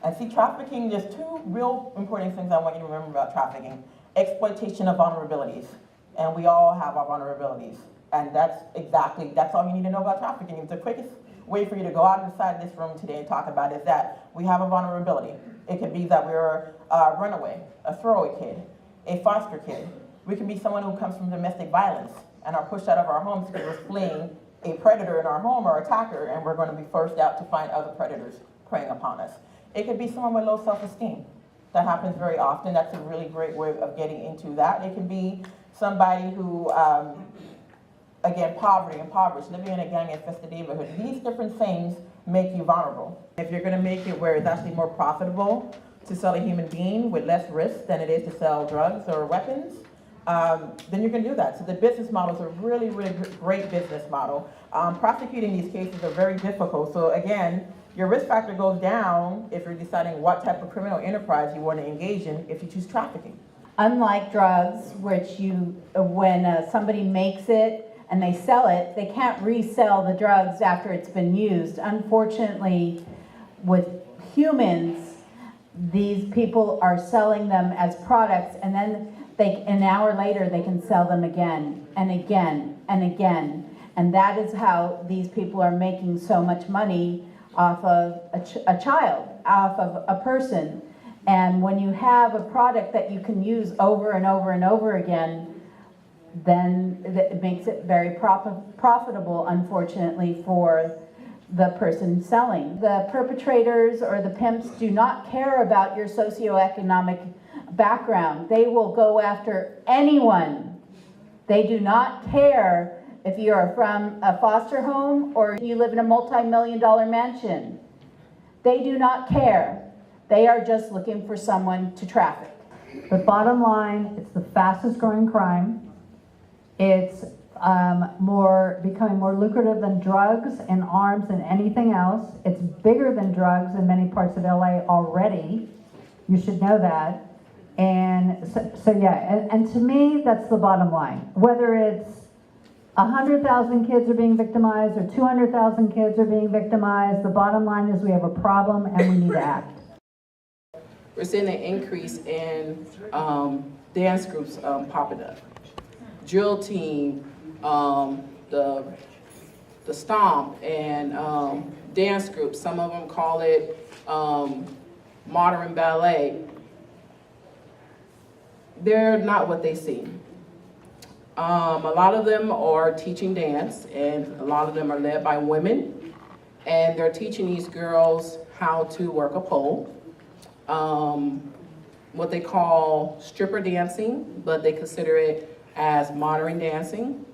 And see, trafficking, there's two real important things I want you to remember about trafficking. Exploitation of vulnerabilities. And we all have our vulnerabilities. And that's all you need to know about trafficking. It's the quickest way for you to go out inside this room today and talk about is that we have a vulnerability. It could be that we're a runaway, a throwaway kid, a foster kid. We can be someone who comes from domestic violence and are pushed out of our homes because we're fleeing a predator in our home or attacker, and we're going to be forced out to find other predators preying upon us. It could be someone with low self-esteem. That happens very often. That's a really great way of getting into that. It can be somebody who, again, impoverished, living in a gang-infested neighborhood. These different things make you vulnerable. If you're going to make it where it's actually more profitable to sell a human being with less risk than it is to sell drugs or weapons, then you can do that. So the business model is a really, really great business model. Prosecuting these cases are very difficult. So again, your risk factor goes down if you're deciding what type of criminal enterprise you want to engage in if you choose trafficking. Unlike drugs, which when somebody makes it and they sell it, they can't resell the drugs after it's been used. Unfortunately, with humans, these people are selling them as products, and then an hour later they can sell them again and again and again. And that is how these people are making so much money off of a child, off of a person. And when you have a product that you can use over and over and over again, then it makes it very profitable, unfortunately, for the person selling. The perpetrators or the pimps do not care about your socioeconomic background. They will go after anyone. They do not care if you are from a foster home or you live in a multi-million-dollar mansion. They do not care. They are just looking for someone to traffic. But bottom line, it's the fastest growing crime. It's becoming more lucrative than drugs and arms and anything else. It's bigger than drugs in many parts of LA already. You should know that. And so yeah, and to me, that's the bottom line. Whether it's 100,000 kids are being victimized or 200,000 kids are being victimized, the bottom line is we have a problem and we need to act. We're seeing an increase in dance groups popping up. Drill team, the stomp, and dance groups. Some of them call it modern ballet. They're not what they seem. A lot of them are teaching dance, and a lot of them are led by women, and they're teaching these girls how to work a pole, what they call stripper dancing, but they consider it as modern dancing.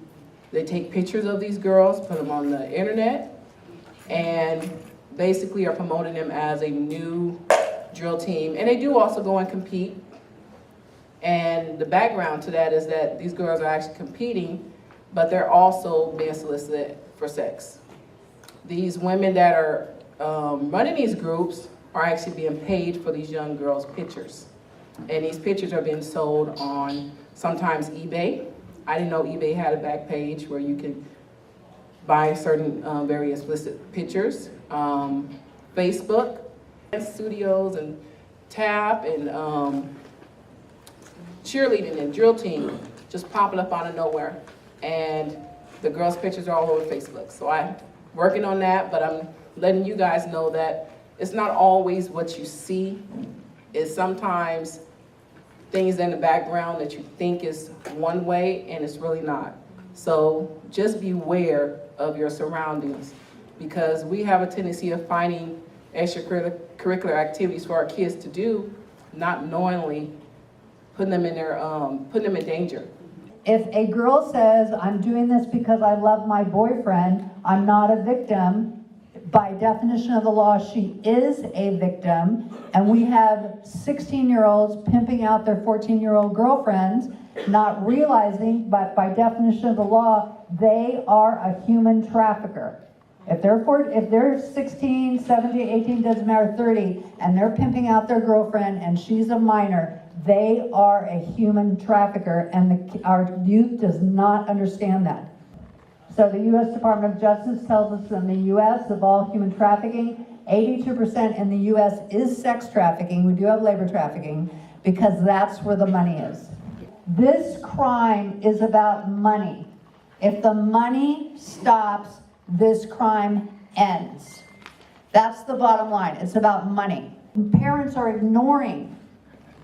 They take pictures of these girls, put them on the internet, and basically are promoting them as a new drill team. And they do also go and compete. And the background to that is that these girls are actually competing, but they're also being solicited for sex. These women that are running these groups are actually being paid for these young girls' pictures. And these pictures are being sold on sometimes eBay. I didn't know eBay had a back page where you could buy certain very explicit pictures. Facebook, studios, and Tap, and cheerleading and drill team just popping up out of nowhere, and the girls' pictures are all over Facebook. So I'm working on that, but I'm letting you guys know that it's not always what you see. It's sometimes things in the background that you think is one way and it's really not. So just beware of your surroundings, because we have a tendency of finding extracurricular activities for our kids to do, not knowingly putting them in danger. If a girl says, I'm doing this because I love my boyfriend, I'm not a victim, by definition of the law, she is a victim. And we have 16-year-olds pimping out their 14-year-old girlfriends, not realizing, but by definition of the law, they are a human trafficker. If they're 16, 17, 18, doesn't matter, 30, and they're pimping out their girlfriend and she's a minor, they are a human trafficker, and our youth does not understand that. So the U.S. Department of Justice tells us in the U.S. of all human trafficking, 82% in the US is sex trafficking. We do have labor trafficking because that's where the money is. This crime is about money. If the money stops, this crime ends. That's the bottom line. It's about money. Parents are ignoring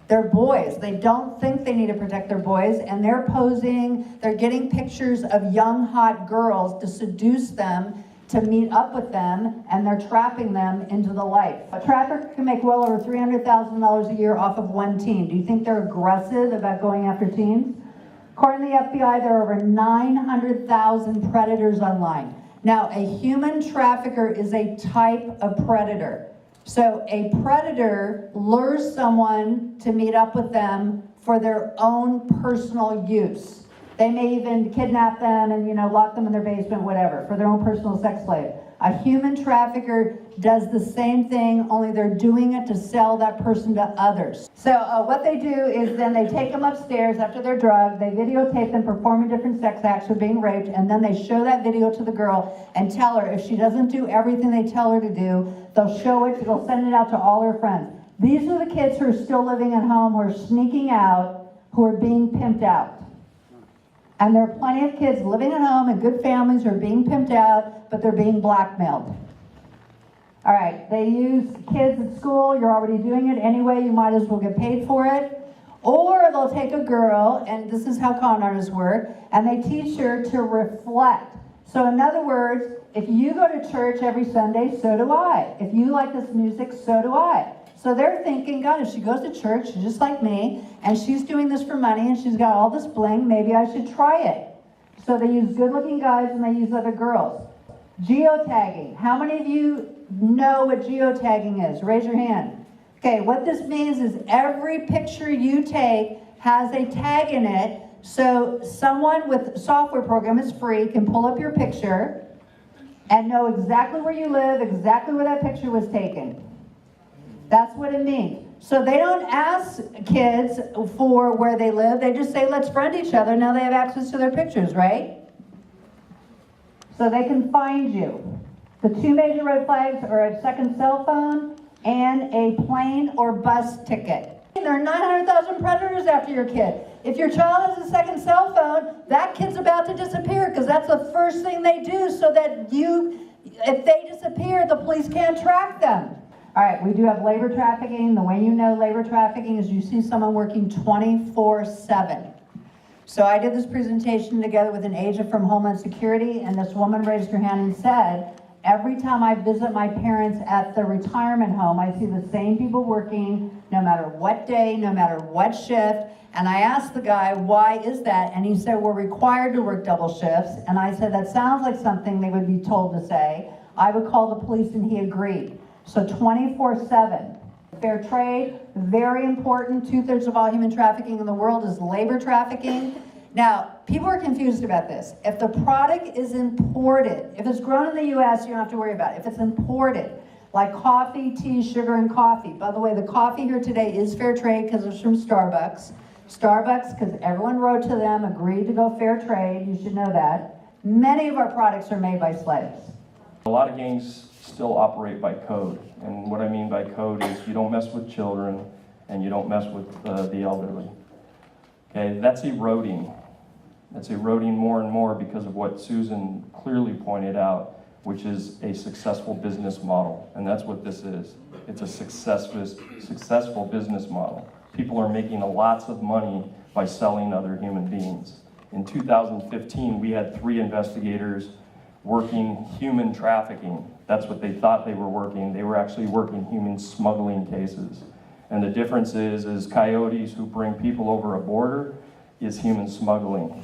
their boys. They don't think they need to protect their boys, and they're posing, they're getting pictures of young, hot girls to seduce them, to meet up with them, and they're trapping them into the life. A trafficker can make well over $300,000 a year off of one teen. Do you think they're aggressive about going after teens? According to the FBI, there are over 900,000 predators online. Now, a human trafficker is a type of predator. So a predator lures someone to meet up with them for their own personal use. They may even kidnap them and, lock them in their basement, whatever, for their own personal sex slave. A human trafficker does the same thing, only they're doing it to sell that person to others. So what they do is then they take them upstairs after they're drugged, they videotape them performing different sex acts or being raped, and then they show that video to the girl and tell her if she doesn't do everything they tell her to do, they'll show it, they'll send it out to all her friends. These are the kids who are still living at home, who are sneaking out, who are being pimped out. And there are plenty of kids living at home in good families who are being pimped out, but they're being blackmailed. All right, they use kids at school. You're already doing it anyway. You might as well get paid for it. Or they'll take a girl, and this is how con artists work, and they teach her to reflect. So in other words, if you go to church every Sunday, so do I. If you like this music, so do I. So they're thinking, God, if she goes to church, she's just like me, and she's doing this for money, and she's got all this bling, maybe I should try it. So they use good-looking guys, and they use other girls. Geotagging. How many of you know what geotagging is? Raise your hand. Okay, what this means is every picture you take has a tag in it, so someone with a software program, it's free, can pull up your picture and know exactly where you live, exactly where that picture was taken. That's what it means. So they don't ask kids for where they live. They just say, let's friend each other. Now they have access to their pictures, right? So they can find you. The two major red flags are a second cell phone and a plane or bus ticket. There are 900,000 predators after your kid. If your child has a second cell phone, that kid's about to disappear because that's the first thing they do so that if they disappear, the police can't track them. All right, we do have labor trafficking. The way you know labor trafficking is you see someone working 24/7. So I did this presentation together with an agent from Homeland Security, and this woman raised her hand and said, every time I visit my parents at the retirement home, I see the same people working no matter what day, no matter what shift. And I asked the guy, why is that? And he said, we're required to work double shifts. And I said, that sounds like something they would be told to say. I would call the police, and he agreed. So 24/7. Fair trade, very important. 2/3 of all human trafficking in the world is labor trafficking. Now, people are confused about this. If the product is imported, if it's grown in the US, you don't have to worry about it. If it's imported, like coffee, tea, sugar, and coffee. By the way, the coffee here today is fair trade because it's from Starbucks. Starbucks, because everyone wrote to them, agreed to go fair trade. You should know that. Many of our products are made by slaves. A lot of gangs still operate by code, and what I mean by code is you don't mess with children and you don't mess with the elderly. Okay, that's eroding. That's eroding more and more because of what Susan clearly pointed out, which is a successful business model, and that's what this is. It's a successful business model. People are making lots of money by selling other human beings. In 2015, we had 3 investigators working human trafficking. That's what they thought they were working. They were actually working human smuggling cases. And the difference is coyotes who bring people over a border is human smuggling.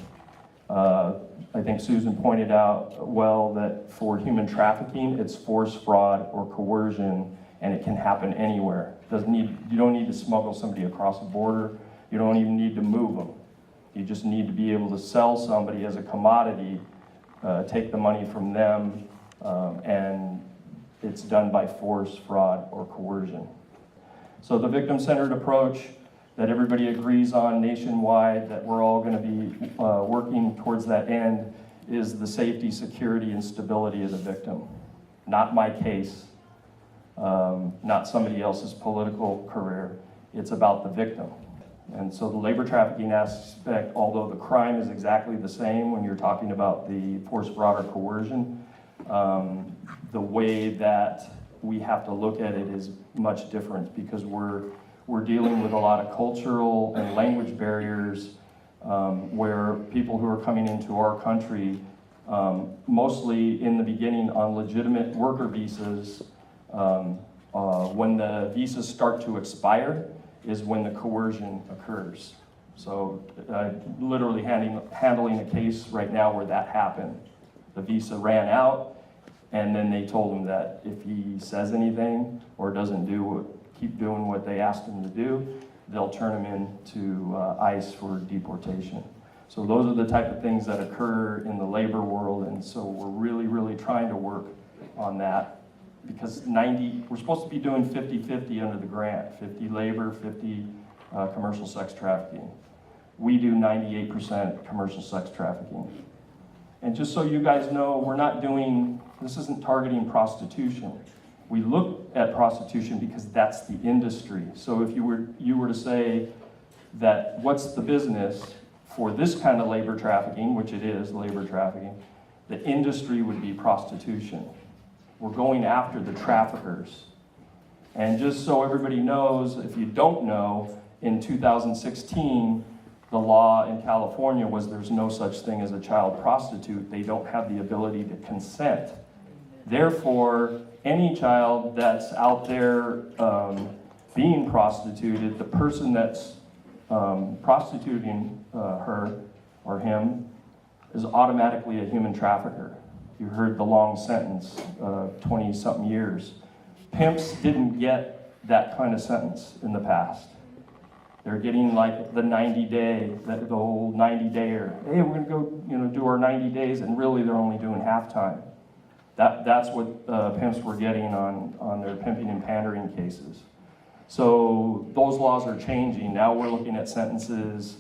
I think Susan pointed out well that for human trafficking, it's force, fraud, or coercion, and it can happen anywhere. You don't need to smuggle somebody across a border. You don't even need to move them. You just need to be able to sell somebody as a commodity, take the money from them, and it's done by force, fraud, or coercion. So the victim-centered approach that everybody agrees on nationwide, that we're all going to be working towards that end, is the safety, security, and stability of the victim. Not my case. not somebody else's political career. It's about the victim. And so the labor trafficking aspect, although the crime is exactly the same when you're talking about the forced fraud or coercion, the way that we have to look at it is much different because we're dealing with a lot of cultural and language barriers where people who are coming into our country, mostly in the beginning on legitimate worker visas, when the visas start to expire is when the coercion occurs. So literally handling a case right now where that happened. The visa ran out, and then they told him that if he says anything or doesn't keep doing what they asked him to do, they'll turn him into ICE for deportation. So those are the type of things that occur in the labor world, and so we're really, really trying to work on that because we're supposed to be doing 50-50 under the grant, 50 labor, 50 commercial sex trafficking. We do 98% commercial sex trafficking. And just so you guys know, this isn't targeting prostitution. We look at prostitution because that's the industry. So if you were to say that what's the business for this kind of labor trafficking, which it is, labor trafficking, the industry would be prostitution. We're going after the traffickers. And just so everybody knows, if you don't know, in 2016, the law in California was there's no such thing as a child prostitute. They don't have the ability to consent. Therefore, any child that's out there being prostituted, the person that's prostituting her or him is automatically a human trafficker. You heard the long sentence, 20-something years. Pimps didn't get that kind of sentence in the past. They're getting like the 90-day, the old 90-dayer. Hey, we're gonna go, do our 90 days, and really they're only doing half-time. That's what pimps were getting on their pimping and pandering cases. So those laws are changing. Now we're looking at sentences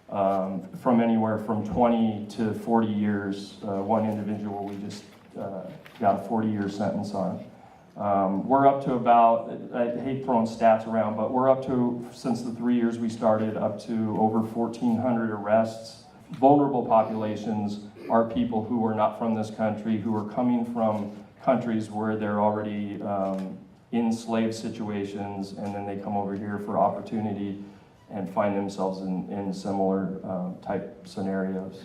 from anywhere from 20 to 40 years. One individual we just got a 40-year sentence on. We're up to about, I hate throwing stats around, but we're up to, since the 3 years we started, up to over 1,400 arrests. Vulnerable populations are people who are not from this country, who are coming from countries where they're already in slave situations, and then they come over here for opportunity and find themselves in similar type scenarios.